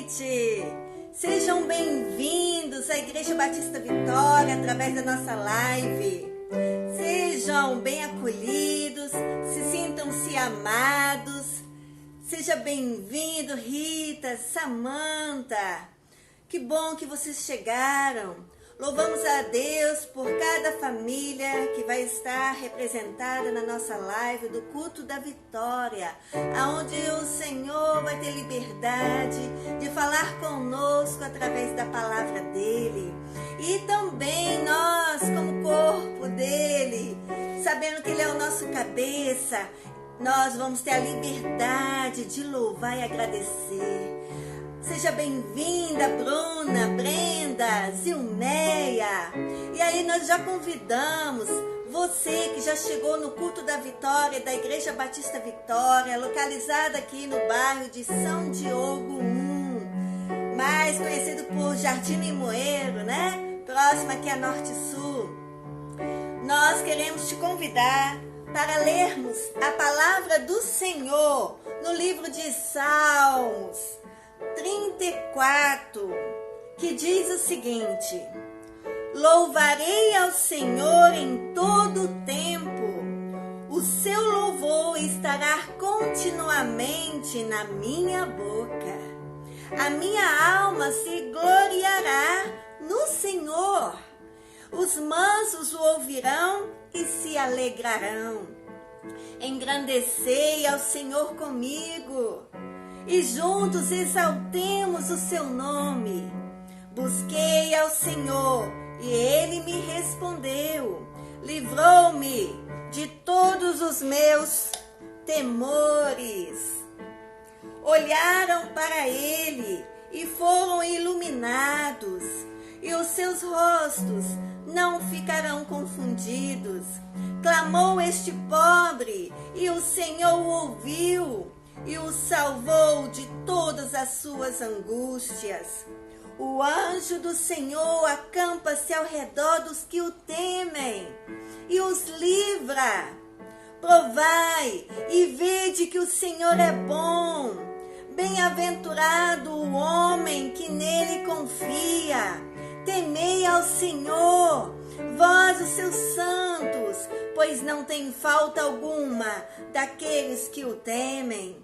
noite! Sejam bem-vindos à Igreja Batista Vitória através da nossa live. Sejam bem acolhidos, se sintam-se amados. Seja bem-vindo, Rita, Samanta. Que bom que vocês chegaram. Louvamos a Deus por cada família que vai estar representada na nossa live do Culto da Vitória, onde o Senhor vai ter liberdade de falar conosco através da palavra dEle. E também nós, como corpo dEle, sabendo que Ele é o nosso cabeça, nós vamos ter a liberdade de louvar e agradecer. Seja bem-vinda, Bruna, Brenda, Zilmeia. E aí nós já convidamos você que já chegou no Culto da Vitória, da Igreja Batista Vitória, localizada aqui no bairro de São Diogo 1, mais conhecido por Jardim Limoeiro, né? Próximo aqui a Norte Sul. Nós queremos te convidar para lermos a palavra do Senhor no livro de Salmos 34, que diz o seguinte: louvarei ao Senhor em todo o tempo, o seu louvor estará continuamente na minha boca. A minha alma se gloriará no Senhor. Os mansos o ouvirão e se alegrarão. Engrandecei ao Senhor comigo, e juntos exaltemos o seu nome. Busquei ao Senhor, e ele me respondeu. Livrou-me de todos os meus temores. Olharam para ele e foram iluminados, e os seus rostos não ficarão confundidos. Clamou este pobre, e o Senhor o ouviu, e o salvou de todas as suas angústias. O anjo do Senhor acampa-se ao redor dos que o temem e os livra. Provai e vede que o Senhor é bom. Bem-aventurado o homem que nele confia. Temei ao Senhor, vós os seus santos, pois não tem falta alguma daqueles que o temem.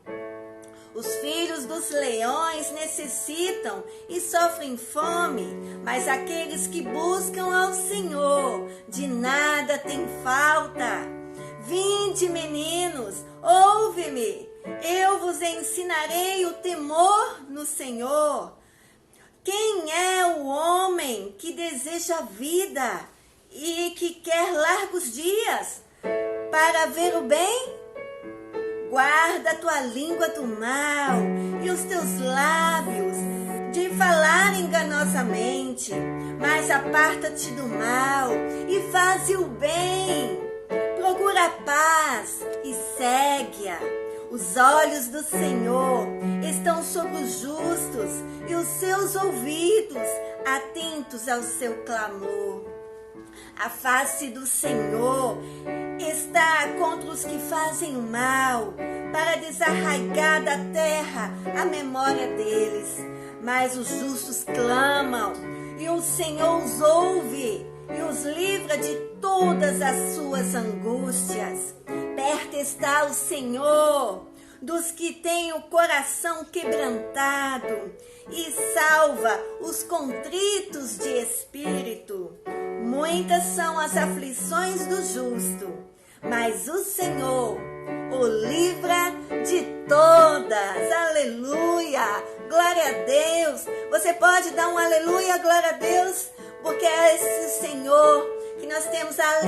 Os filhos dos leões necessitam e sofrem fome, mas aqueles que buscam ao Senhor de nada tem falta. Vinde, meninos, ouve-me, eu vos ensinarei o temor no Senhor. Quem é o homem que deseja vida e que quer largos dias para ver o bem? Guarda a tua língua do mal e os teus lábios de falar enganosamente, mas aparta-te do mal e faze o bem. Procura a paz e segue-a. Os olhos do Senhor estão sobre os justos e os seus ouvidos atentos ao seu clamor. A face do Senhor está contra os que fazem o mal, para desarraigar da terra a memória deles. Mas os justos clamam, e o Senhor os ouve e os livra de todas as suas angústias. Perto está o Senhor dos que têm o coração quebrantado e salva os contritos de espírito. Muitas são as aflições do justo, mas o Senhor o livra de todas. Aleluia! Glória a Deus! Você pode dar um aleluia, glória a Deus, porque é esse Senhor que nós temos a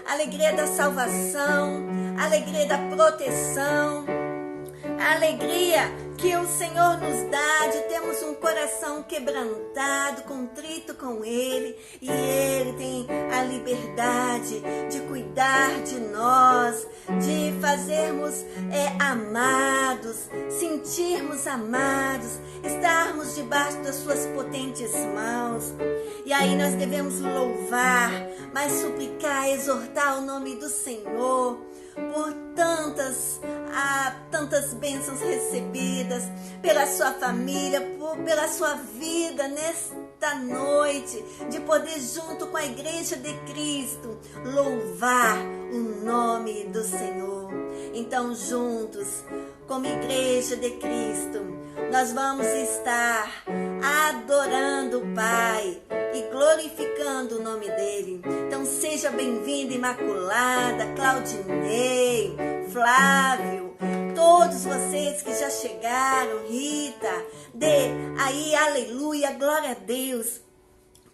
alegria da salvação, a alegria da proteção, a alegria que o Senhor nos dá de termos um coração quebrantado, contrito com Ele, e Ele tem a liberdade de cuidar de nós, de fazermos amados, sentirmos amados, estarmos debaixo das suas potentes mãos. E aí nós devemos louvar, mas suplicar, exortar o nome do Senhor, por tantas bênçãos recebidas, pela sua família, pela sua vida nesta noite, de poder junto com a Igreja de Cristo louvar o nome do Senhor. Então juntos, como Igreja de Cristo, nós vamos estar adorando o Pai e glorificando o nome dele. Então seja bem-vinda, Imaculada, Claudinei, Flávio, todos vocês que já chegaram, Rita, dê aí aleluia, glória a Deus,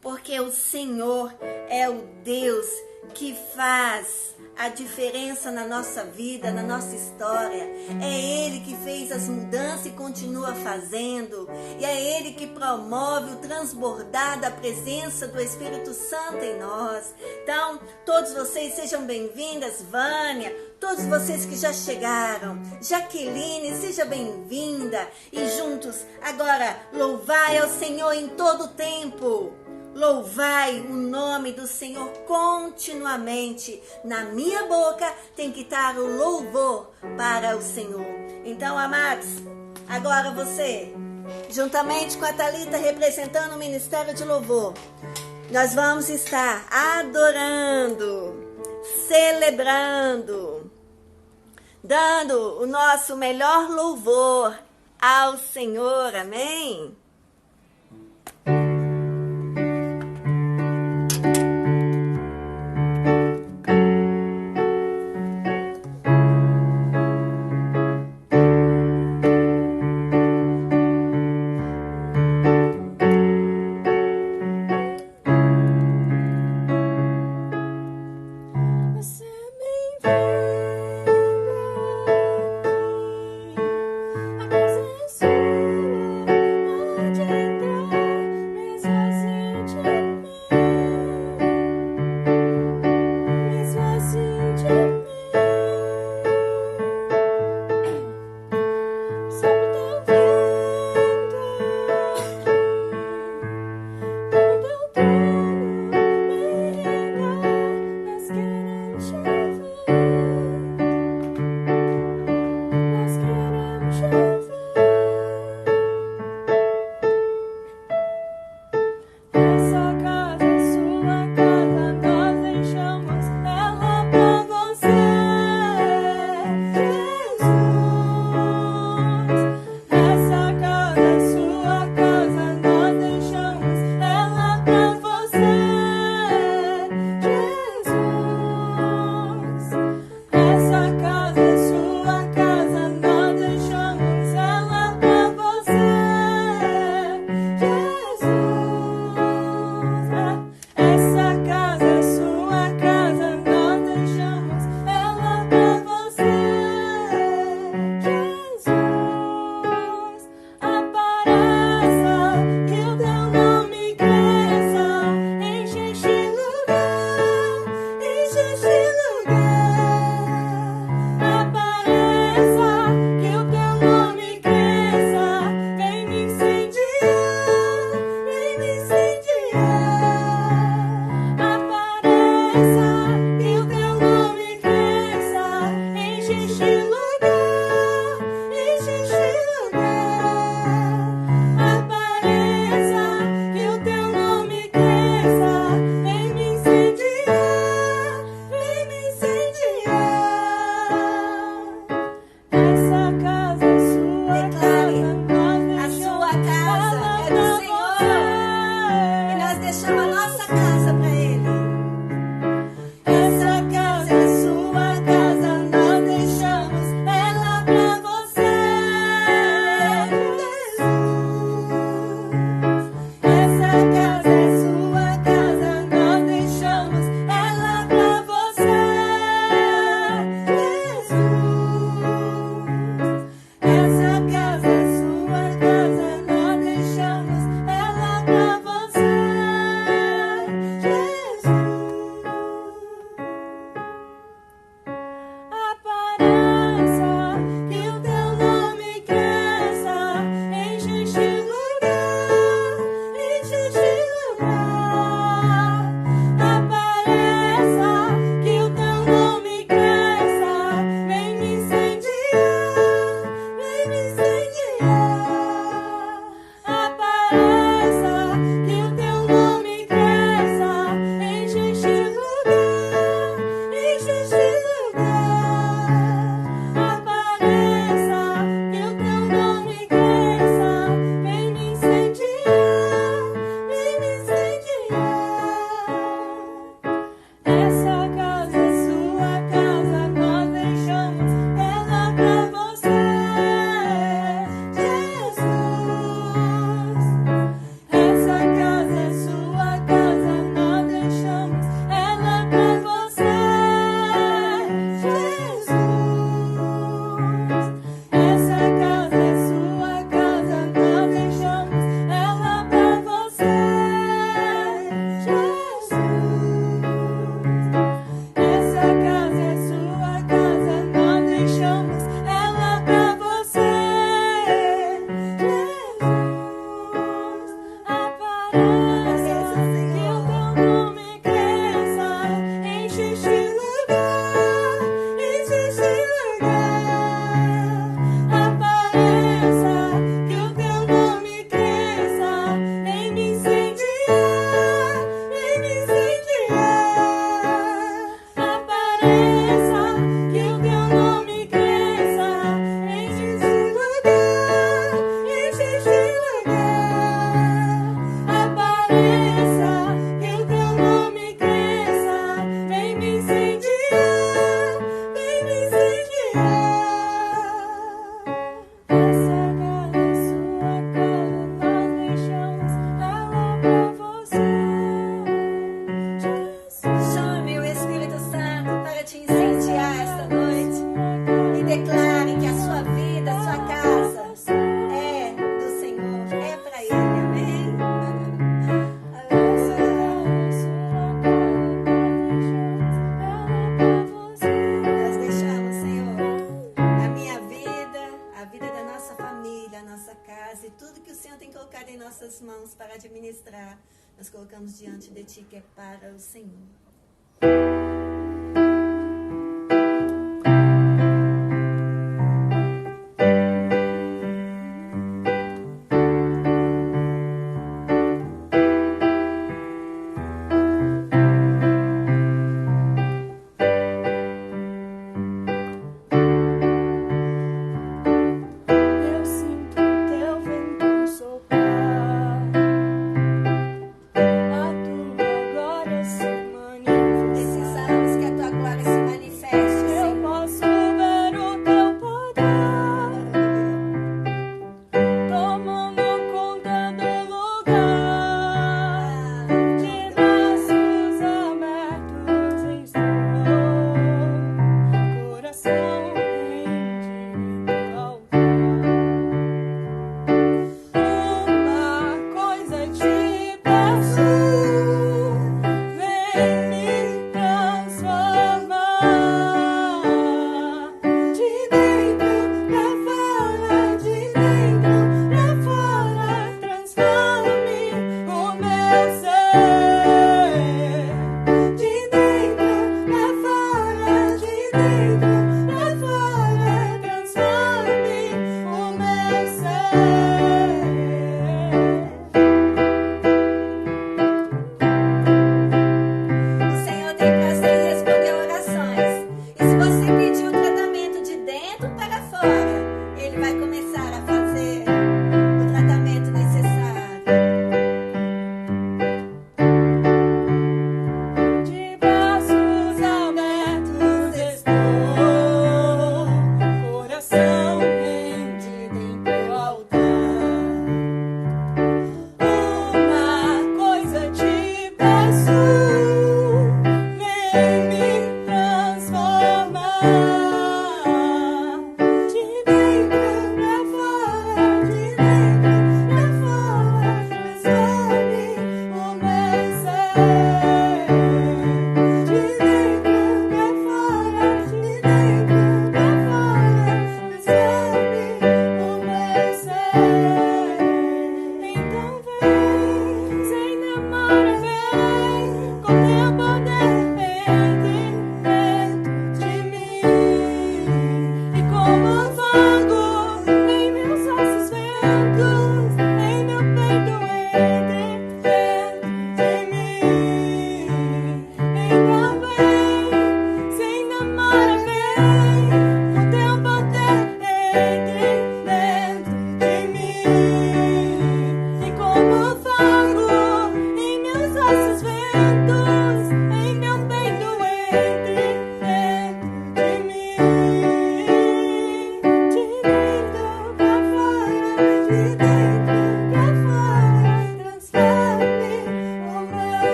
porque o Senhor é o Deus que faz a diferença na nossa vida, na nossa história. É Ele que fez as mudanças e continua fazendo. E é Ele que promove o transbordar da presença do Espírito Santo em nós. Então, todos vocês sejam bem-vindas, Vânia, todos vocês que já chegaram. Jaqueline, seja bem-vinda. E juntos, agora, louvai ao Senhor em todo o tempo. Louvai o nome do Senhor continuamente. Na minha boca tem que estar o louvor para o Senhor. Então, amados, agora você, juntamente com a Thalita, representando o Ministério de Louvor, nós vamos estar adorando, celebrando, dando o nosso melhor louvor ao Senhor. Amém? nossa família, a nossa casa e tudo que o Senhor tem colocado em nossas mãos para administrar, nós colocamos diante de Ti, que é para o Senhor.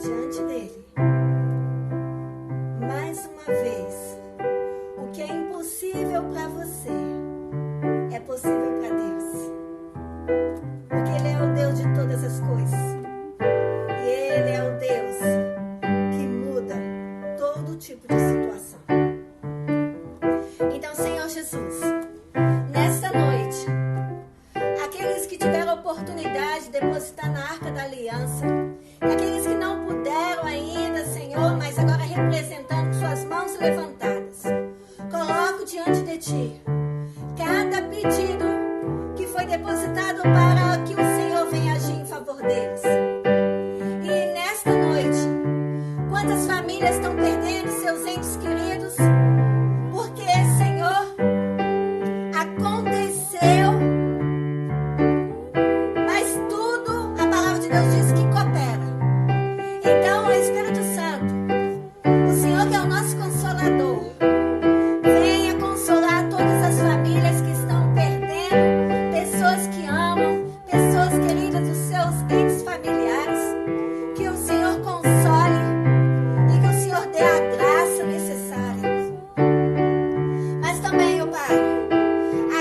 diante dele. Mais uma vez, o que é impossível para você é possível para Deus. Porque Ele é o Deus de todas as coisas. E Ele é o Deus que muda todo tipo de situação. Então, Senhor Jesus, nesta noite, aqueles que tiveram oportunidade de depositar na Arca da Aliança, e aqueles que não puderam ainda, Senhor, mas agora representando com suas mãos levantadas, coloco diante de Ti cada pedido que foi depositado para que o Senhor venha agir em favor deles. E nesta noite, quantas famílias estão perdendo seus entes queridos? Porque, Senhor, aconteceu, mas tudo, a palavra de Deus diz que coopera. Então, Espírito Santo, o Senhor que é o nosso Consolador, venha consolar todas as famílias que estão perdendo pessoas que amam, pessoas queridas dos seus entes familiares. Que o Senhor console e que o Senhor dê a graça necessária. Mas também, ó Pai,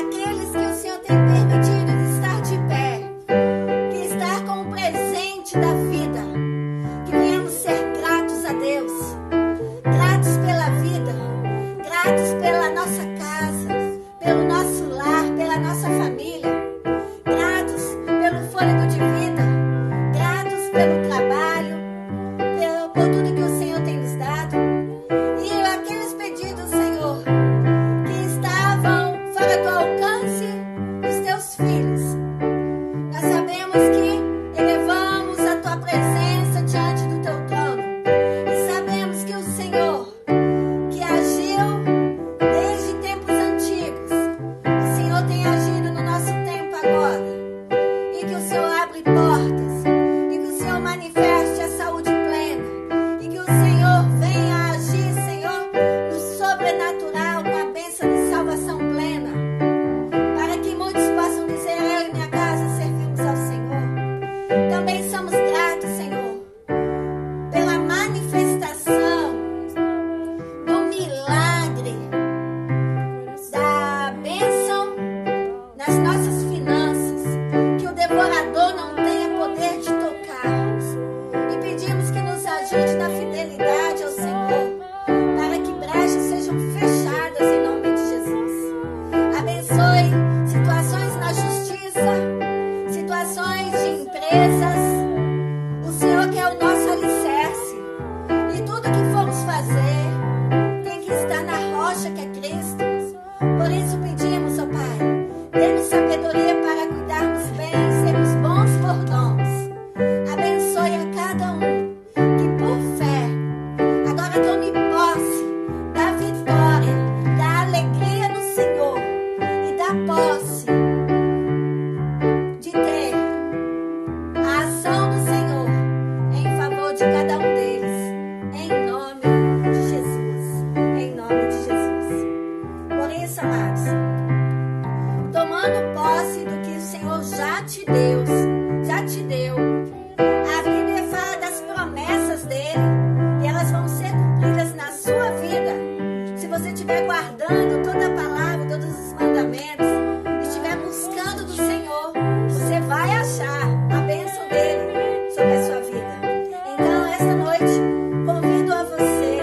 aqueles que o Senhor tem permitido de estar de pé, que estar com o presente da vida, que venhamos ser gratos a Deus, gratos pela vida, gratos pela nossa casa, pelo nosso lar, pela nossa família, gratos pelo fôlego de vida, gratos pelo trabalho, por tudo que o Senhor tem nos dado. E aqueles pedidos, Senhor, que estavam fora do alcance dos teus filhos, nós sabemos que elevamos a tua presença diante do teu trono e sabemos que o Senhor, que agiu desde tempos antigos, o Senhor tem agido no nosso tempo agora, e que o Senhor abre portas, e que o Senhor manifeste a saúde plena, e que o Senhor venha agir, Senhor, no sobrenatural, com a bênção de salvação plena, para que muitos possam dizer: eu e minha casa servimos ao Senhor. Também somos gratos, Senhor, pela manifestação do milagre, da bênção nas nossas finanças, que o devorador não tenha poder de tocar. E pedimos que nos ajude na fidelidade ao Senhor, para que brechas sejam fechadas em nome de Jesus. Abençoe situações na justiça, situações de empresas. O Senhor que é o nosso alicerce, e tudo que formos fazer tem que estar na rocha que é Cristo. Por isso pedimos, ó Pai, dê-nos sabedoria para cuidarmos bem e sermos bons mordomos. Abençoe a cada um que por fé agora tome posse da vitória, da alegria no Senhor e da posse de ter a ação do Senhor em favor de cada um deles. Em nome de Jesus. Em nome de Jesus. Por isso, amados, tomando posse do que o Senhor já te deu, a Bíblia fala das promessas dele, e elas vão ser cumpridas na sua vida. Se você estiver guardando toda a palavra, todos os mandamentos, estiver buscando do Senhor, você vai achar a bênção dele sobre a sua vida. Então, esta noite, convido a você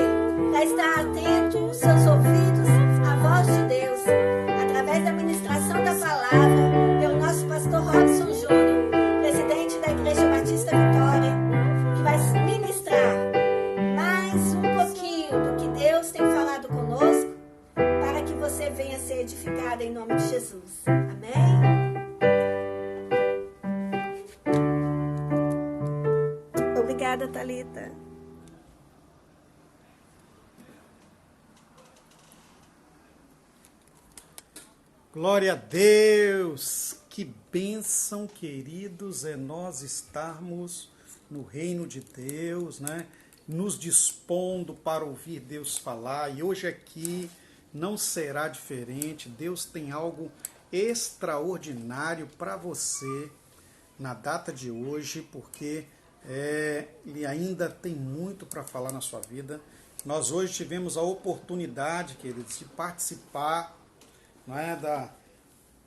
a estar atento, os seus ouvidos, à voz de Deus, através da ministração da palavra, pelo nosso pastor Robson Júnior, presidente da Igreja Batista Vitória, que vai ministrar mais um pouquinho do que Deus tem falado conosco, para que você venha ser edificado em nome de Jesus. Amém? Obrigada, Thalita. Glória a Deus! Que bênção, queridos, é nós estarmos no reino de Deus, né? Nos dispondo para ouvir Deus falar. E hoje aqui não será diferente. Deus tem algo extraordinário para você na data de hoje, porque Ele ainda tem muito para falar na sua vida. Nós hoje tivemos a oportunidade, queridos, de participar, não é,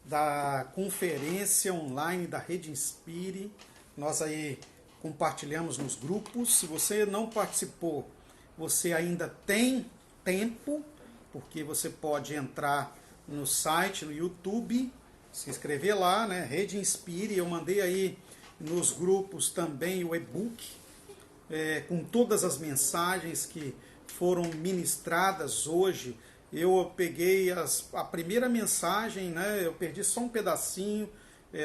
da conferência online da Rede Inspire. Nós aí compartilhamos nos grupos. Se você não participou, você ainda tem tempo, porque você pode entrar no site, no YouTube, se inscrever lá, né? Rede Inspire. Eu mandei aí nos grupos também o e-book, com todas as mensagens que foram ministradas hoje. Eu peguei a primeira mensagem, né? Eu perdi só um pedacinho,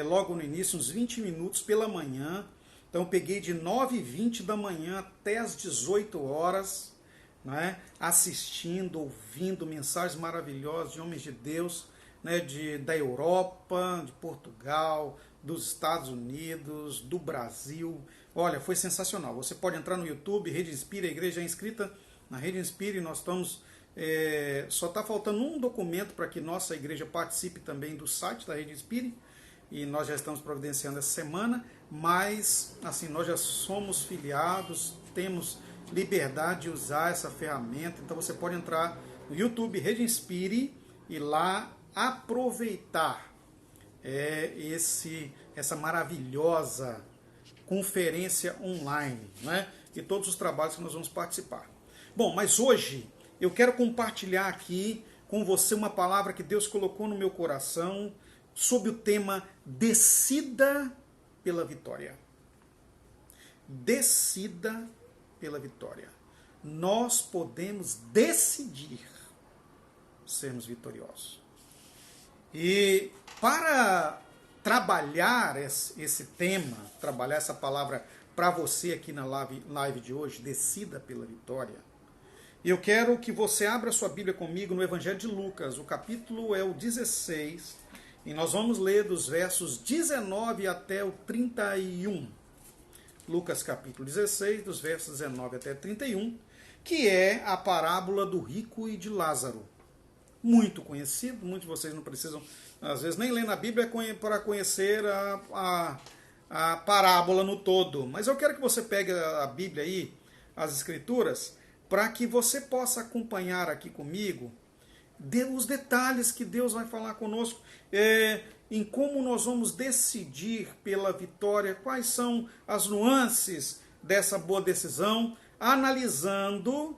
logo no início, uns 20 minutos pela manhã. Então eu peguei de 9h20 da manhã até as 18 horas, né? Assistindo, ouvindo mensagens maravilhosas de homens de Deus, né? Da Europa, de Portugal, dos Estados Unidos, do Brasil. Olha, foi sensacional. Você pode entrar no YouTube, Rede Inspire, a igreja é inscrita na Rede Inspire. Nós estamos... só está faltando um documento para que nossa igreja participe também do site da Rede Inspire, e nós já estamos providenciando essa semana, mas assim, nós já somos filiados, temos liberdade de usar essa ferramenta. Então você pode entrar no YouTube Rede Inspire e lá aproveitar essa maravilhosa conferência online, né? E todos os trabalhos que nós vamos participar. Bom, mas hoje eu quero compartilhar aqui com você uma palavra que Deus colocou no meu coração sobre o tema Decida pela Vitória. Decida pela vitória. Nós podemos decidir sermos vitoriosos. E para trabalhar esse tema, trabalhar essa palavra para você aqui na live de hoje, Decida pela Vitória, eu quero que você abra sua Bíblia comigo no Evangelho de Lucas. O capítulo é o 16, e nós vamos ler dos versos 19 até o 31. Lucas capítulo 16, dos versos 19 até 31, que é a parábola do rico e de Lázaro. Muito conhecido, muitos de vocês não precisam, às vezes, nem ler na Bíblia para conhecer a parábola no todo. Mas eu quero que você pegue a Bíblia aí, as Escrituras, para que você possa acompanhar aqui comigo os detalhes que Deus vai falar conosco, em como nós vamos decidir pela vitória, quais são as nuances dessa boa decisão, analisando,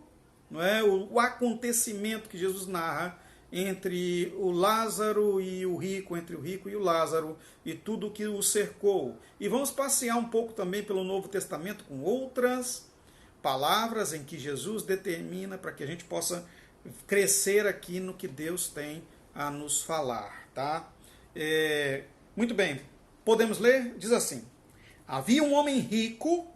não é, o acontecimento que Jesus narra entre o Lázaro e o rico, entre o rico e o Lázaro, e tudo que o cercou. E vamos passear um pouco também pelo Novo Testamento com outras palavras em que Jesus determina para que a gente possa crescer aqui no que Deus tem a nos falar, tá? Muito bem, podemos ler? Diz assim: havia um homem rico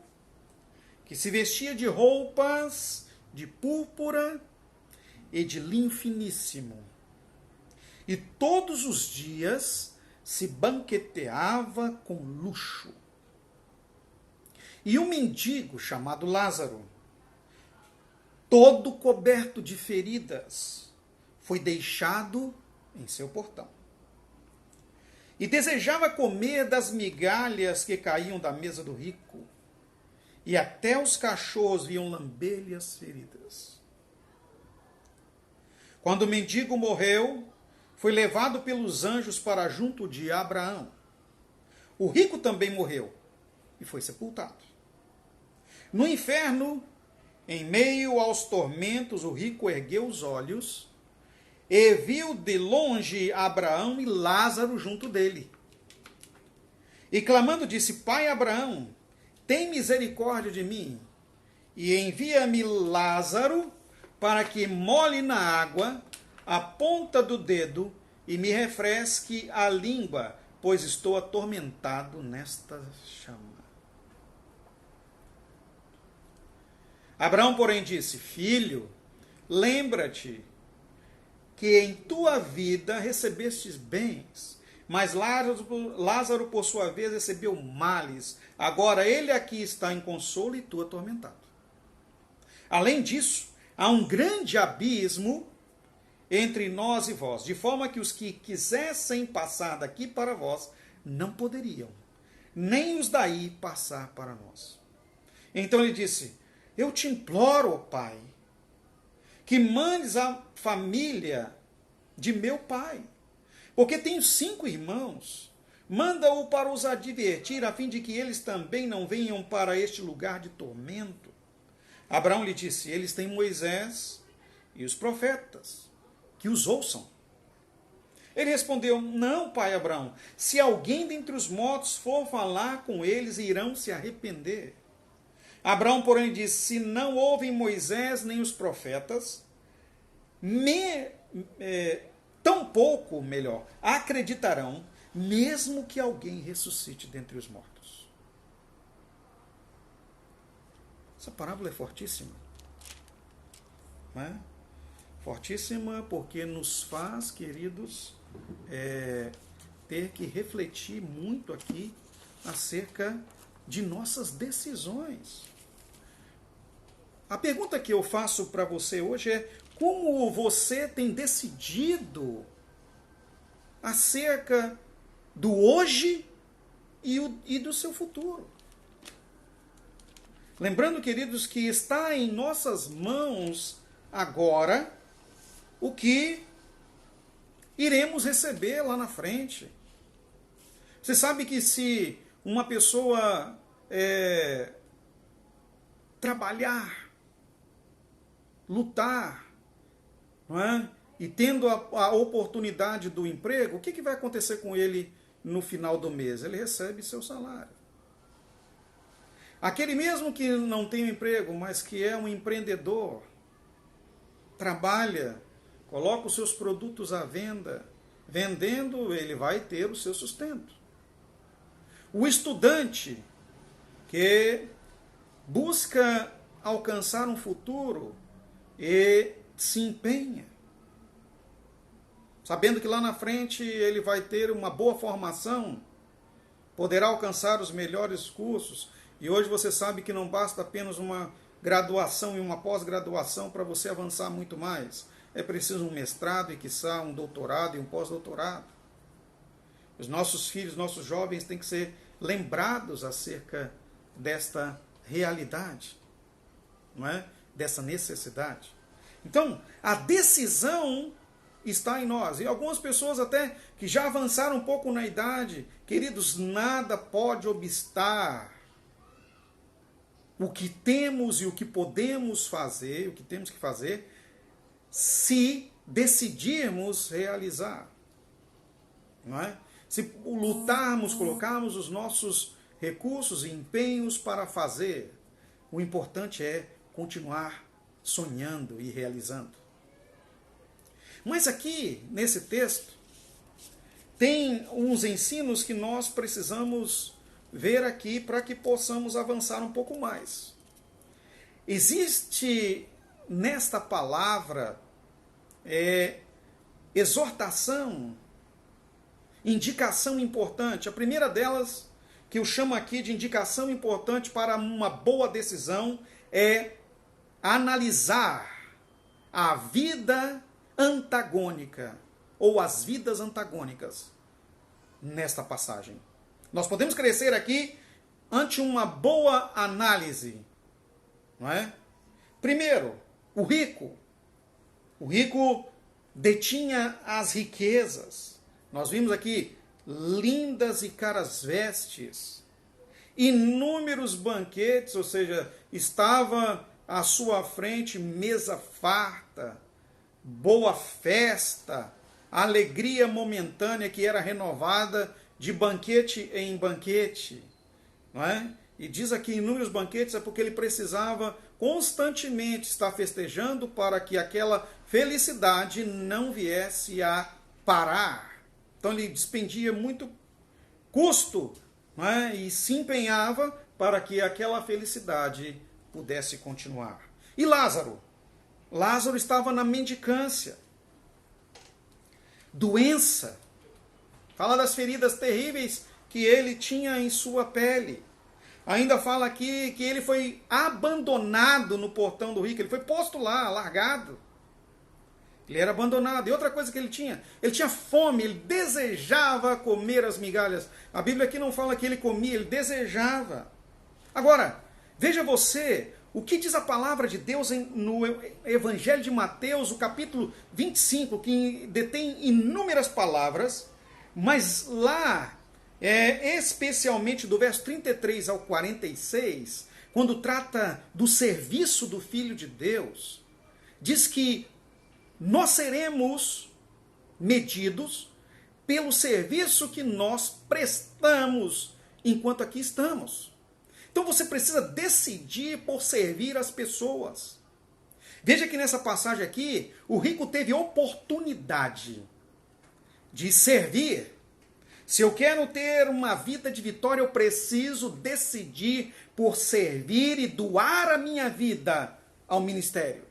que se vestia de roupas de púrpura e de linho finíssimo, e todos os dias se banqueteava com luxo. E um mendigo chamado Lázaro, todo coberto de feridas, foi deixado em seu portão. E desejava comer das migalhas que caíam da mesa do rico, e até os cachorros vinham lamber-lhe as feridas. Quando o mendigo morreu, foi levado pelos anjos para junto de Abraão. O rico também morreu e foi sepultado. No inferno, em meio aos tormentos, o rico ergueu os olhos e viu de longe Abraão e Lázaro junto dele. E clamando disse: Pai Abraão, tem misericórdia de mim e envia-me Lázaro para que molhe na água a ponta do dedo e me refresque a língua, pois estou atormentado nesta chama. Abraão, porém, disse: Filho, lembra-te que em tua vida recebestes bens, mas Lázaro, por sua vez, recebeu males. Agora ele aqui está em consolo e tu atormentado. Além disso, há um grande abismo entre nós e vós, de forma que os que quisessem passar daqui para vós não poderiam, nem os daí passar para nós. Então ele disse: eu te imploro, ó pai, que mandes a família de meu pai, porque tenho 5 irmãos. Manda-o para os advertir, a fim de que eles também não venham para este lugar de tormento. Abraão lhe disse: eles têm Moisés e os profetas, que os ouçam. Ele respondeu: não, pai Abraão, se alguém dentre os mortos for falar com eles, irão se arrepender. Abraão, porém, disse: se não ouvem Moisés nem os profetas, tampouco, melhor, acreditarão, mesmo que alguém ressuscite dentre os mortos. Essa parábola é fortíssima. Não é? Fortíssima porque nos faz, queridos, ter que refletir muito aqui acerca de nossas decisões. A pergunta que eu faço para você hoje é: como você tem decidido acerca do hoje e do seu futuro? Lembrando, queridos, que está em nossas mãos agora o que iremos receber lá na frente. Você sabe que se uma pessoa trabalhar, lutar, não é? E tendo a oportunidade do emprego, o que vai acontecer com ele no final do mês? Ele recebe seu salário. Aquele mesmo que não tem um emprego, mas que é um empreendedor, trabalha, coloca os seus produtos à venda, vendendo, ele vai ter o seu sustento. O estudante que busca alcançar um futuro e se empenha, sabendo que lá na frente ele vai ter uma boa formação, poderá alcançar os melhores cursos. E hoje você sabe que não basta apenas uma graduação e uma pós-graduação para você avançar muito mais. É preciso um mestrado e, quiçá, um doutorado e um pós-doutorado. Os nossos filhos, nossos jovens têm que ser lembrados acerca desta realidade, não é? Dessa necessidade. Então, a decisão está em nós. E algumas pessoas até que já avançaram um pouco na idade, queridos, nada pode obstar o que temos e o que podemos fazer, o que temos que fazer, se decidirmos realizar. Não é? Se lutarmos, colocarmos os nossos recursos e empenhos para fazer, o importante é continuar sonhando e realizando. Mas aqui, nesse texto, tem uns ensinos que nós precisamos ver aqui para que possamos avançar um pouco mais. Existe nesta palavra exortação, indicação importante. A primeira delas, que eu chamo aqui de indicação importante para uma boa decisão, é analisar a vida antagônica, ou as vidas antagônicas, nesta passagem. Nós podemos crescer aqui ante uma boa análise, não é? Primeiro, o rico. O rico detinha as riquezas. Nós vimos aqui lindas e caras vestes, inúmeros banquetes, ou seja, estava à sua frente mesa farta, boa festa, alegria momentânea que era renovada de banquete em banquete, não é? E diz aqui inúmeros banquetes é porque ele precisava constantemente estar festejando para que aquela felicidade não viesse a parar. Então ele despendia muito custo, não é? E se empenhava para que aquela felicidade pudesse continuar. E Lázaro? Lázaro estava na mendicância, doença. Fala das feridas terríveis que ele tinha em sua pele. Ainda fala aqui que ele foi abandonado no portão do rico. Ele foi posto lá, largado. Ele era abandonado. E outra coisa que ele tinha fome, ele desejava comer as migalhas. A Bíblia aqui não fala que ele comia, ele desejava. Agora, Veja você o que diz a palavra de Deus no Evangelho de Mateus, o capítulo 25, que detém inúmeras palavras, mas lá, especialmente do verso 33 ao 46, quando trata do serviço do Filho de Deus, diz que nós seremos medidos pelo serviço que nós prestamos enquanto aqui estamos. Então você precisa decidir por servir as pessoas. Veja que nessa passagem aqui, o rico teve oportunidade de servir. Se eu quero ter uma vida de vitória, eu preciso decidir por servir e doar a minha vida ao ministério.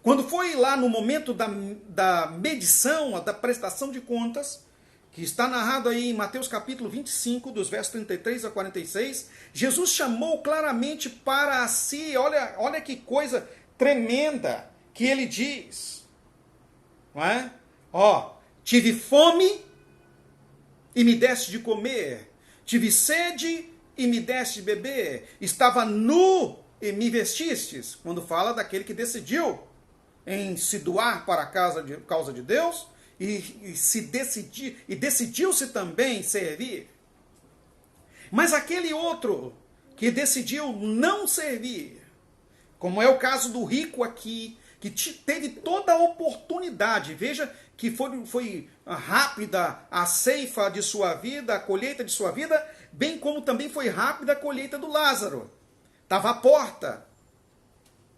Quando foi lá no momento da medição, da prestação de contas, que está narrado aí em Mateus capítulo 25, dos versos 33 a 46, Jesus chamou claramente para si, olha que coisa tremenda que ele diz. Não é? Tive fome e me deste de comer, tive sede e me deste de beber, estava nu e me vestistes, quando fala daquele que decidiu em se doar para a causa de Deus, e decidiu-se também servir. Mas aquele outro que decidiu não servir, como é o caso do rico aqui, que teve toda a oportunidade, veja que foi rápida a ceifa de sua vida, a colheita de sua vida, bem como também foi rápida a colheita do Lázaro. Estava à porta,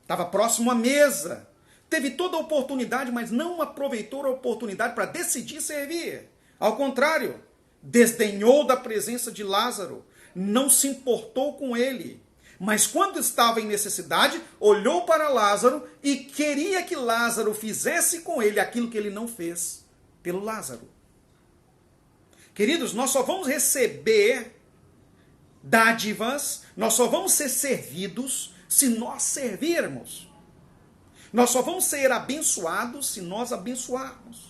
estava próximo à mesa, teve toda a oportunidade, mas não aproveitou a oportunidade para decidir servir. Ao contrário, desdenhou da presença de Lázaro, não se importou com ele. Mas quando estava em necessidade, olhou para Lázaro e queria que Lázaro fizesse com ele aquilo que ele não fez pelo Lázaro. Queridos, nós só vamos receber dádivas, nós só vamos ser servidos se nós servirmos. Nós só vamos ser abençoados se nós abençoarmos.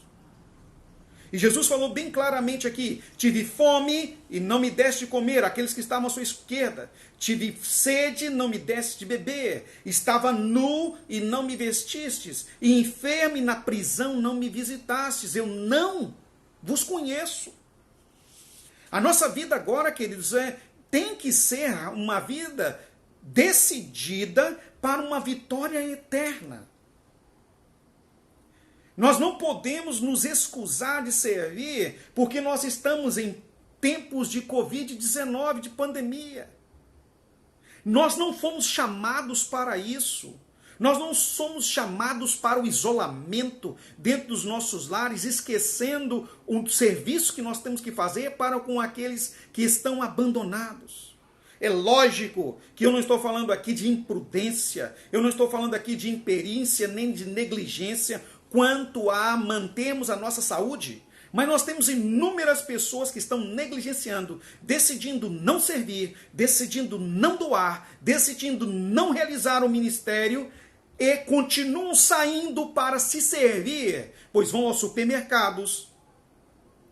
E Jesus falou bem claramente aqui: tive fome e não me deste de comer, aqueles que estavam à sua esquerda. Tive sede e não me deste de beber. Estava nu e não me vestistes. E enfermo e na prisão não me visitastes. Eu não vos conheço. A nossa vida agora, queridos, tem que ser uma vida decidida para uma vitória eterna. Nós não podemos nos excusar de servir porque nós estamos em tempos de Covid-19, de pandemia. Nós não fomos chamados para isso. Nós não somos chamados para o isolamento dentro dos nossos lares, esquecendo o serviço que nós temos que fazer para com aqueles que estão abandonados. É lógico que eu não estou falando aqui de imprudência, eu não estou falando aqui de imperícia, nem de negligência quanto a mantermos a nossa saúde. Mas nós temos inúmeras pessoas que estão negligenciando, decidindo não servir, decidindo não doar, decidindo não realizar o ministério e continuam saindo para se servir, pois vão aos supermercados,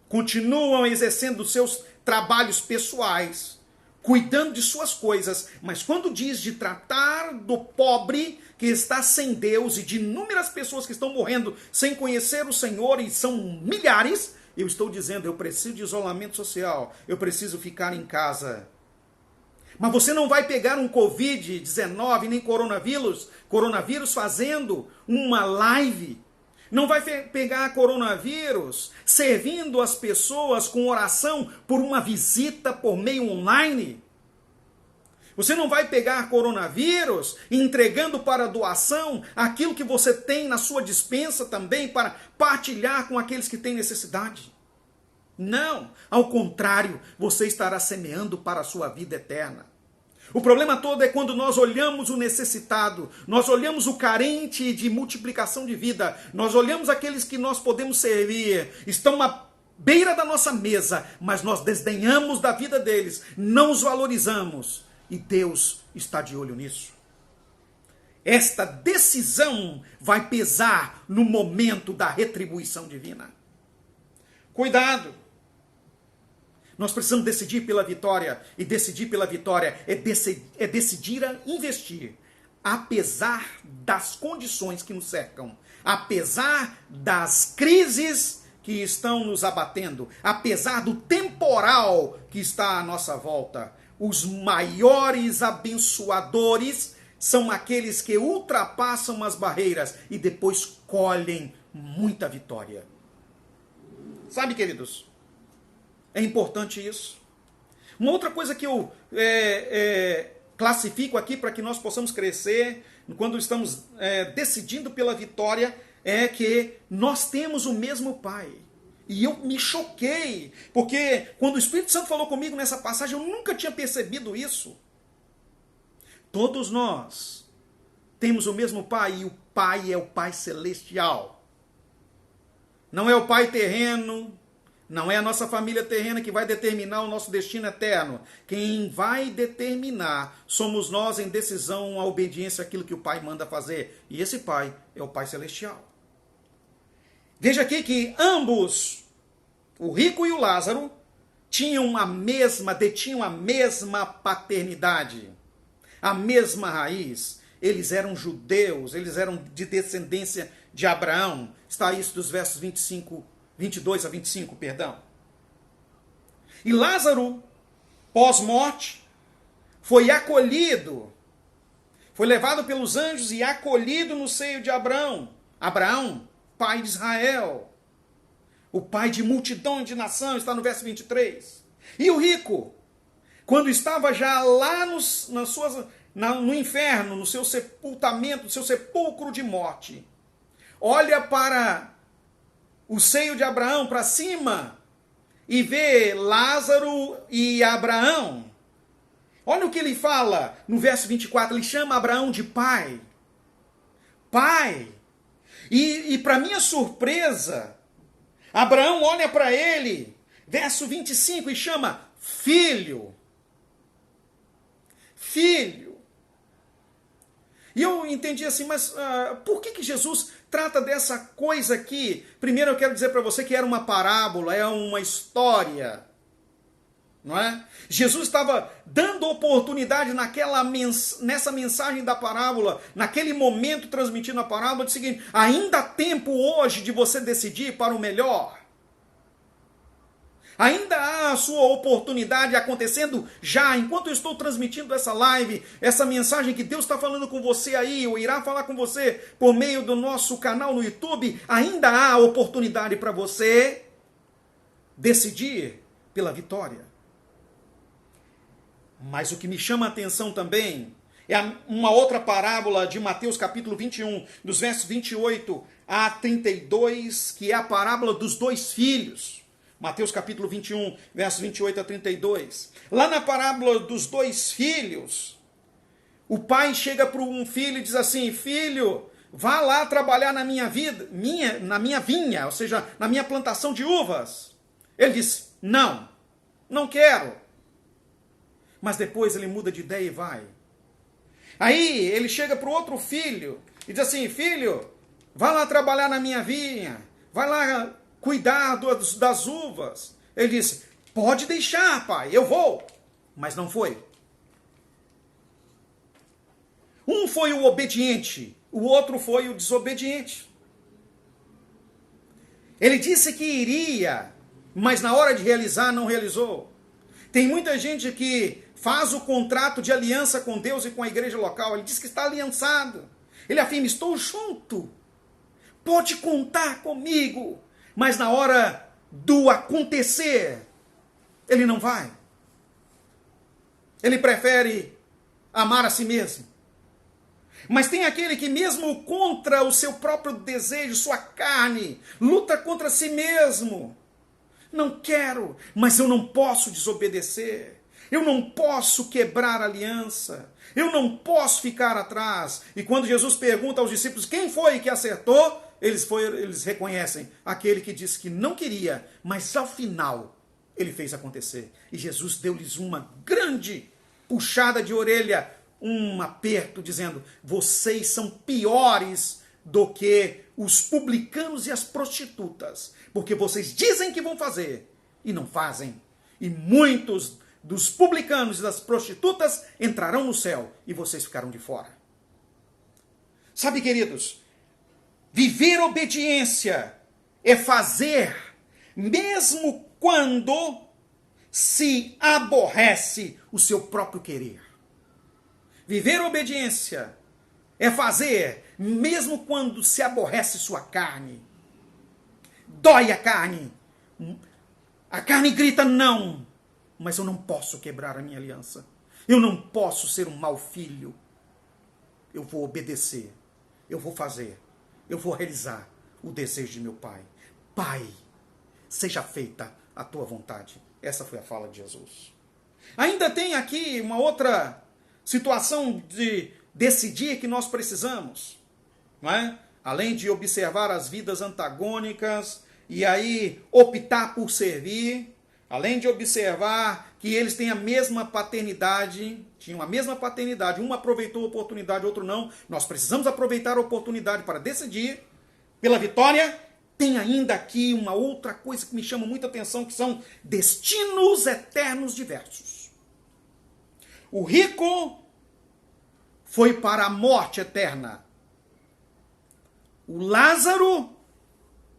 continuam exercendo seus trabalhos pessoais, cuidando de suas coisas, mas quando diz de tratar do pobre que está sem Deus e de inúmeras pessoas que estão morrendo sem conhecer o Senhor, e são milhares, eu estou dizendo, eu preciso de isolamento social, eu preciso ficar em casa. Mas você não vai pegar um Covid-19 nem coronavírus fazendo uma live. Não vai pegar coronavírus servindo as pessoas com oração por uma visita por meio online. Você não vai pegar coronavírus entregando para doação aquilo que você tem na sua despensa também para partilhar com aqueles que têm necessidade. Não, ao contrário, você estará semeando para a sua vida eterna. O problema todo é quando nós olhamos o necessitado, nós olhamos o carente de multiplicação de vida, nós olhamos aqueles que nós podemos servir, estão à beira da nossa mesa, mas nós desdenhamos da vida deles, não os valorizamos. E Deus está de olho nisso. Esta decisão vai pesar no momento da retribuição divina. Cuidado! Nós precisamos decidir pela vitória. E decidir pela vitória é decidir a investir. Apesar das condições que nos cercam. Apesar das crises que estão nos abatendo. Apesar do temporal que está à nossa volta. Os maiores abençoadores são aqueles que ultrapassam as barreiras e depois colhem muita vitória. Sabe, queridos? É importante isso. Uma outra coisa que eu classifico aqui para que nós possamos crescer, quando estamos decidindo pela vitória, é que nós temos o mesmo Pai. E eu me choquei, porque quando o Espírito Santo falou comigo nessa passagem, eu nunca tinha percebido isso. Todos nós temos o mesmo Pai, e o Pai é o Pai celestial. Não é o Pai terreno, não é a nossa família terrena que vai determinar o nosso destino eterno. Quem vai determinar somos nós em decisão, a obediência àquilo que o Pai manda fazer. E esse Pai é o Pai celestial. Veja aqui que ambos, o rico e o Lázaro, detinham a mesma paternidade, a mesma raiz. Eles eram judeus, eles eram de descendência de Abraão. Está isso dos versos 22 a 25, perdão. E Lázaro, pós-morte, foi acolhido, foi levado pelos anjos e acolhido no seio de Abraão. Abraão, pai de Israel, o pai de multidão de nação, está no verso 23. E o rico, quando estava já lá no inferno, no seu sepultamento, no seu sepulcro de morte, olha para o seio de Abraão, para cima, e vê Lázaro e Abraão. Olha o que ele fala no verso 24, ele chama Abraão de pai. Pai. E para minha surpresa, Abraão olha para ele, verso 25, e chama filho. Filho. E eu entendi assim, mas por que Jesus trata dessa coisa aqui? Primeiro eu quero dizer para você que era uma parábola, é uma história. Não é? Jesus estava dando oportunidade nessa mensagem da parábola, naquele momento transmitindo a parábola, de seguinte: ainda há tempo hoje de você decidir para o melhor. Ainda há a sua oportunidade acontecendo já, enquanto eu estou transmitindo essa live, essa mensagem que Deus está falando com você aí, ou irá falar com você por meio do nosso canal no YouTube, ainda há oportunidade para você decidir pela vitória. Mas o que me chama a atenção também é uma outra parábola de Mateus capítulo 21, dos versos 28 a 32, que é a parábola dos dois filhos. Mateus capítulo 21, versos 28 a 32. Lá na parábola dos dois filhos, o pai chega para um filho e diz assim: filho, vá lá trabalhar na minha vinha, ou seja, na minha plantação de uvas. Ele diz: não quero. Mas depois ele muda de ideia e vai. Aí ele chega para o outro filho e diz assim: filho, vá lá trabalhar na minha vinha, vai lá cuidar das uvas. Ele disse: pode deixar, pai, eu vou. Mas não foi. Um foi o obediente, o outro foi o desobediente. Ele disse que iria, mas na hora de realizar não realizou. Tem muita gente que faz o contrato de aliança com Deus e com a igreja local. Ele diz que está aliançado. Ele afirma: estou junto. Pode contar comigo. Mas na hora do acontecer, ele não vai. Ele prefere amar a si mesmo. Mas tem aquele que mesmo contra o seu próprio desejo, sua carne, luta contra si mesmo. Não quero, mas eu não posso desobedecer. Eu não posso quebrar a aliança. Eu não posso ficar atrás. E quando Jesus pergunta aos discípulos quem foi que acertou, eles reconhecem aquele que disse que não queria, mas ao final ele fez acontecer. E Jesus deu-lhes uma grande puxada de orelha, um aperto, dizendo: vocês são piores do que os publicanos e as prostitutas, porque vocês dizem que vão fazer e não fazem. e muitos dos publicanos e das prostitutas entrarão no céu e vocês ficarão de fora. Sabe, queridos, viver obediência é fazer mesmo quando se aborrece o seu próprio querer. Viver obediência é fazer mesmo quando se aborrece sua carne. Dói a carne. A carne grita não, mas eu não posso quebrar a minha aliança. Eu não posso ser um mau filho. Eu vou obedecer. Eu vou fazer. Eu vou realizar o desejo de meu Pai. Pai, seja feita a tua vontade. Essa foi a fala de Jesus. Ainda tem aqui uma outra situação de decidir que nós precisamos, não é? Além de observar as vidas antagônicas e aí optar por servir, além de observar que eles têm a mesma paternidade, tinham a mesma paternidade, um aproveitou a oportunidade, outro não, nós precisamos aproveitar a oportunidade para decidir pela vitória. Tem ainda aqui uma outra coisa que me chama muita atenção, que são destinos eternos diversos. O rico foi para a morte eterna. O Lázaro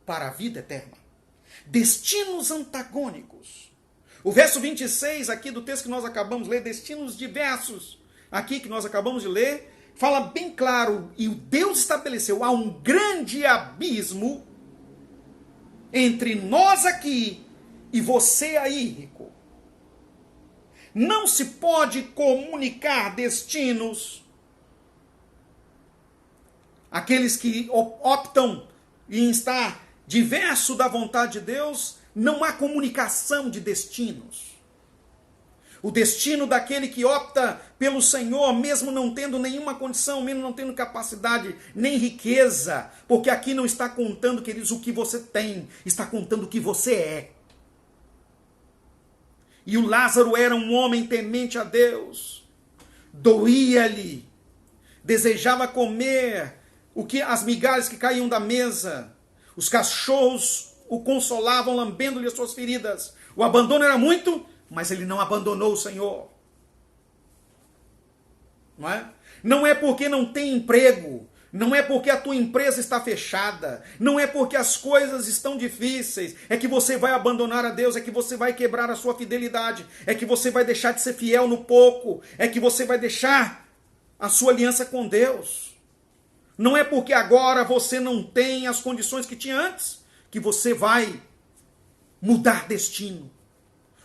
para a vida eterna. Destinos antagônicos. O verso 26 aqui do texto que nós acabamos de ler, destinos diversos, aqui que nós acabamos de ler, fala bem claro, e o Deus estabeleceu, há um grande abismo entre nós aqui e você aí, rico. Não se pode comunicar destinos. Aqueles que optam em estar diverso da vontade de Deus, não há comunicação de destinos. O destino daquele que opta pelo Senhor, mesmo não tendo nenhuma condição, mesmo não tendo capacidade, nem riqueza, porque aqui não está contando, queridos, o que você tem, está contando o que você é. E o Lázaro era um homem temente a Deus, doía-lhe, desejava comer as migalhas que caíam da mesa, os cachorros o consolavam lambendo-lhe as suas feridas, o abandono era muito, mas ele não abandonou o Senhor. Não é? Não é porque não tem emprego, não é porque a tua empresa está fechada, não é porque as coisas estão difíceis, é que você vai abandonar a Deus, é que você vai quebrar a sua fidelidade, é que você vai deixar de ser fiel no pouco, é que você vai deixar a sua aliança com Deus. Não é porque agora você não tem as condições que tinha antes, que você vai mudar destino.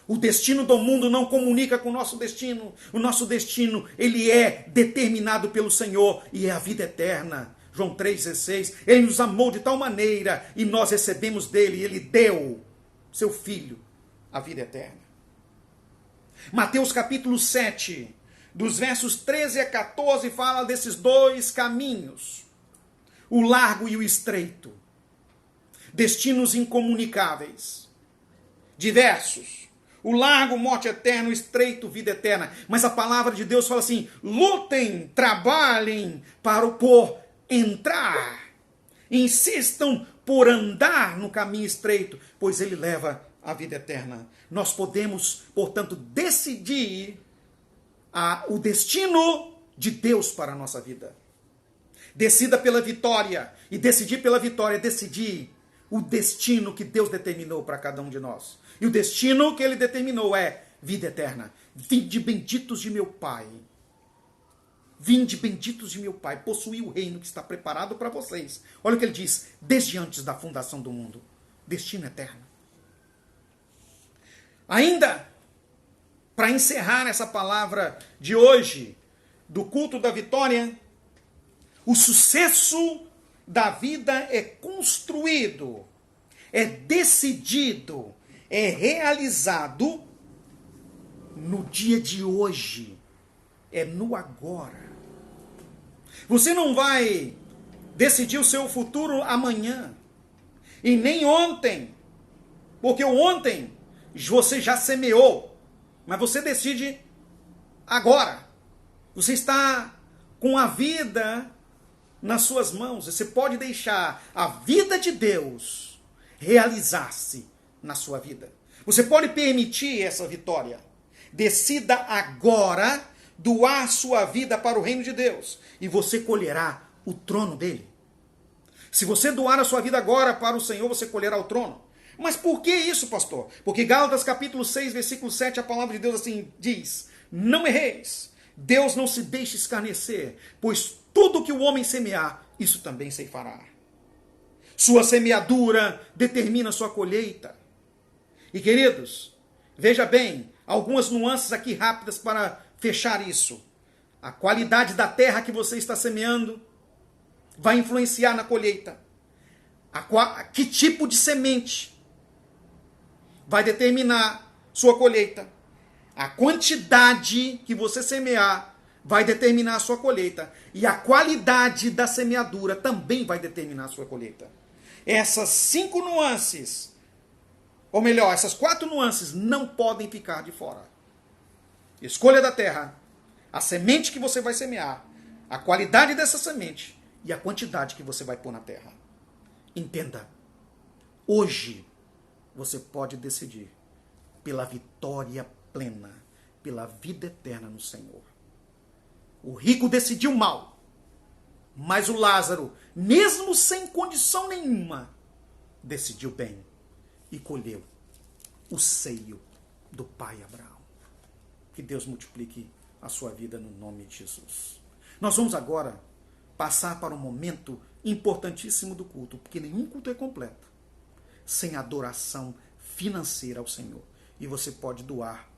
O destino do mundo não comunica com o nosso destino. O nosso destino, ele é determinado pelo Senhor e é a vida eterna. João 3,16, ele nos amou de tal maneira e nós recebemos dele, ele deu seu Filho a vida eterna. Mateus capítulo 7, dos versos 13 a 14, fala desses dois caminhos, o largo e o estreito. Destinos incomunicáveis, diversos. O largo, morte eterna, o estreito, vida eterna. Mas a palavra de Deus fala assim, lutem, trabalhem por entrar. Insistam por andar no caminho estreito, pois ele leva à vida eterna. Nós podemos, portanto, decidir o destino de Deus para a nossa vida. Decida pela vitória. E decidir pela vitória é decidir o destino que Deus determinou para cada um de nós. E o destino que ele determinou é vida eterna. Vinde benditos de meu Pai. Vinde benditos de meu Pai. Possuí o reino que está preparado para vocês. Olha o que ele diz. Desde antes da fundação do mundo. Destino eterno. Ainda, para encerrar essa palavra de hoje, do culto da vitória, o sucesso da vida é construído, é decidido, é realizado no dia de hoje, é no agora. Você não vai decidir o seu futuro amanhã, e nem ontem, porque o ontem você já semeou, mas você decide agora. Você está com a vida nas suas mãos. Você pode deixar a vida de Deus realizar-se na sua vida. Você pode permitir essa vitória. Decida agora doar sua vida para o reino de Deus e você colherá o trono dele. Se você doar a sua vida agora para o Senhor, você colherá o trono. Mas por que isso, pastor? Porque Gálatas capítulo 6, versículo 7, a palavra de Deus assim diz: não erreis, Deus não se deixe escarnecer, pois tudo que o homem semear, isso também ceifará. Sua semeadura determina sua colheita. E queridos, veja bem, algumas nuances aqui rápidas para fechar isso. A qualidade da terra que você está semeando vai influenciar na colheita. Que tipo de semente vai determinar sua colheita. A quantidade que você semear vai determinar a sua colheita. E a qualidade da semeadura também vai determinar a sua colheita. Essas 5 nuances, ou melhor, essas 4 nuances não podem ficar de fora. Escolha da terra, a semente que você vai semear, a qualidade dessa semente e a quantidade que você vai pôr na terra. Entenda, hoje você pode decidir pela vitória plena, pela vida eterna no Senhor. O rico decidiu mal, mas o Lázaro, mesmo sem condição nenhuma, decidiu bem e colheu o seio do pai Abraão. Que Deus multiplique a sua vida no nome de Jesus. Nós vamos agora passar para um momento importantíssimo do culto, porque nenhum culto é completo sem adoração financeira ao Senhor. E você pode doar,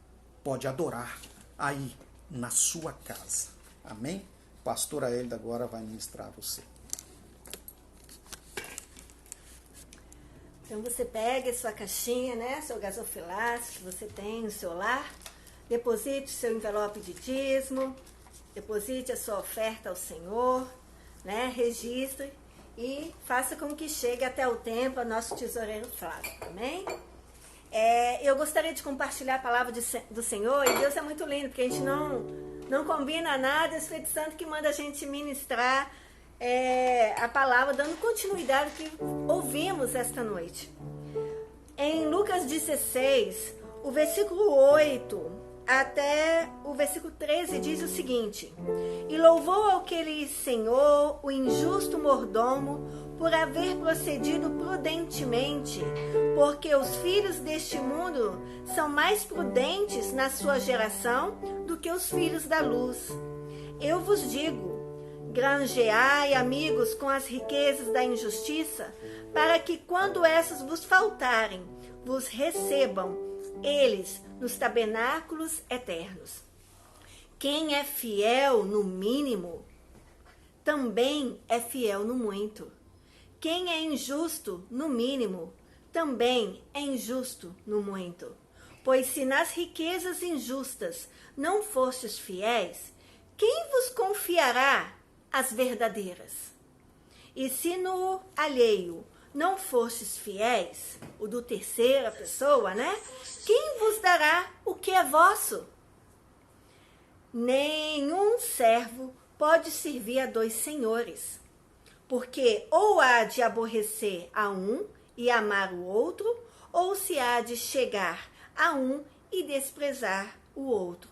pode adorar aí na sua casa. Amém? Pastora Hélida agora vai ministrar você. Então você pega a sua caixinha, né, seu gasofilácio que você tem no seu lar, deposite o seu envelope de dízimo, deposite a sua oferta ao Senhor, né, registre e faça com que chegue até o templo ao nosso tesoureiro Flávio, amém? Eu gostaria de compartilhar a palavra do Senhor, e Deus é muito lindo, porque a gente não combina nada, é o Espírito Santo que manda a gente ministrar a palavra, dando continuidade ao que ouvimos esta noite. Em Lucas 16, o versículo 8 até o versículo 13 diz o seguinte: e louvou aquele senhor, o injusto mordomo, por haver procedido prudentemente, porque os filhos deste mundo são mais prudentes na sua geração do que os filhos da luz. Eu vos digo, granjeai amigos com as riquezas da injustiça, para que quando essas vos faltarem, vos recebam eles nos tabernáculos eternos. Quem é fiel no mínimo, também é fiel no muito. Quem é injusto no mínimo, também é injusto no muito. Pois se nas riquezas injustas não fostes fiéis, quem vos confiará as verdadeiras? E se no alheio não fostes fiéis, o do terceira pessoa, né? Quem vos dará o que é vosso? Nenhum servo pode servir a 2 senhores, porque ou há de aborrecer a um e amar o outro, ou se há de chegar a um e desprezar o outro.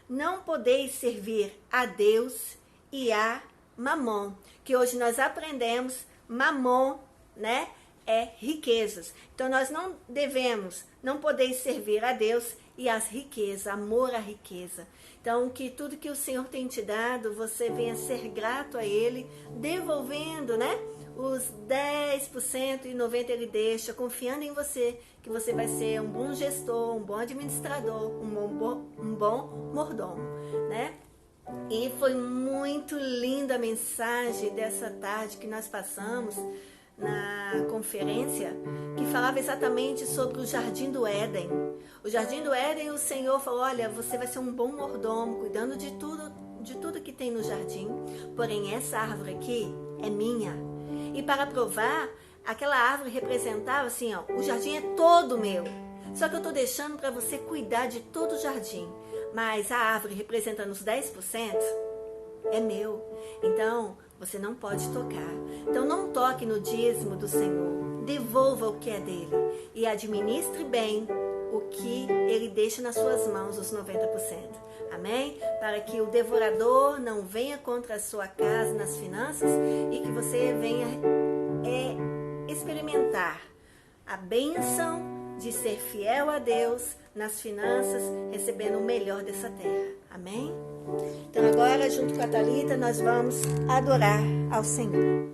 Não podeis servir a Deus e a Mamon, que hoje nós aprendemos, Mamon, né, é riquezas. Então nós não podeis servir a Deus e as riquezas, amor à riqueza. Então que tudo que o Senhor tem te dado, você venha ser grato a Ele, devolvendo, né, os 10% e 90% Ele deixa, confiando em você, que você vai ser um bom gestor, um bom administrador, um bom mordomo, né? E foi muito linda a mensagem dessa tarde que nós passamos na conferência, que falava exatamente sobre o Jardim do Éden. O Jardim do Éden, o Senhor falou, olha, você vai ser um bom mordomo, cuidando de tudo que tem no jardim, porém essa árvore aqui é minha. E para provar, aquela árvore representava assim, ó, o jardim é todo meu, só que eu estou deixando para você cuidar de todo o jardim, mas a árvore representando os 10% é meu, então você não pode tocar. Então não toque no dízimo do Senhor, devolva o que é dele e administre bem o que ele deixa nas suas mãos, os 90%. Amém? Para que o devorador não venha contra a sua casa nas finanças e que você venha experimentar a bênção de ser fiel a Deus nas finanças, recebendo o melhor dessa terra. Amém? Então agora, junto com a Thalita, nós vamos adorar ao Senhor.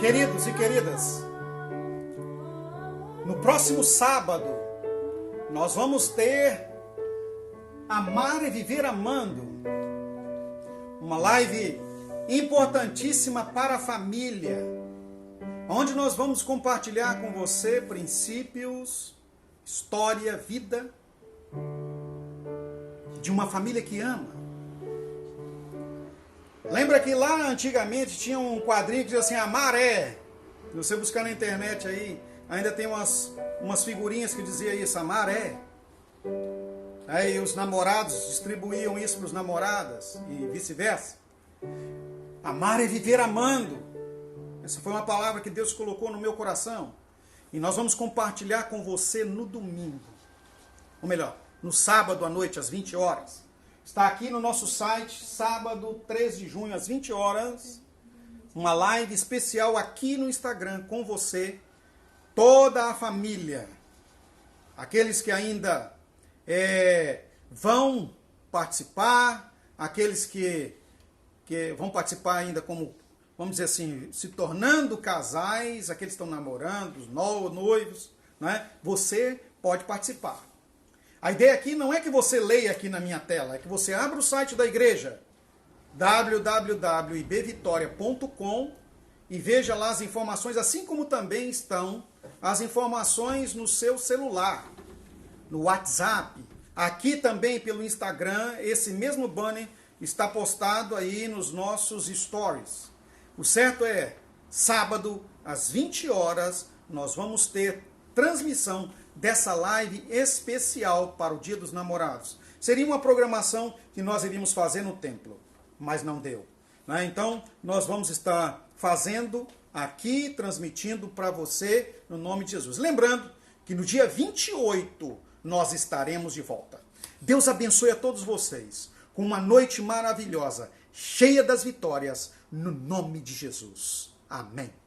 Queridos e queridas, no próximo sábado, nós vamos ter Amar e Viver Amando, uma live importantíssima para a família, onde nós vamos compartilhar com você princípios, história, vida de uma família que ama. Lembra que lá antigamente tinha um quadrinho que dizia assim, amar é. Se você buscar na internet aí, ainda tem umas figurinhas que dizia isso, amar é. Aí os namorados distribuíam isso para os namoradas e vice-versa. Amar é viver amando. Essa foi uma palavra que Deus colocou no meu coração. E nós vamos compartilhar com você no domingo. Ou melhor, no sábado à noite, às 20 horas. Está aqui no nosso site, sábado 3 de junho, às 20 horas, uma live especial aqui no Instagram com você, toda a família. Aqueles que ainda vão participar, aqueles que vão participar ainda como, vamos dizer assim, se tornando casais, aqueles que estão namorando, os noivos, né? Você pode participar. A ideia aqui não é que você leia aqui na minha tela, é que você abra o site da igreja, www.ibvitoria.com, e veja lá as informações, assim como também estão as informações no seu celular, no WhatsApp, aqui também pelo Instagram, esse mesmo banner está postado aí nos nossos stories. O certo é, sábado, às 20 horas, nós vamos ter transmissão dessa live especial para o Dia dos Namorados. Seria uma programação que nós iríamos fazer no templo, mas não deu, né? Então, nós vamos estar fazendo aqui, transmitindo para você, no nome de Jesus. Lembrando que no dia 28 nós estaremos de volta. Deus abençoe a todos vocês com uma noite maravilhosa, cheia das vitórias, no nome de Jesus. Amém.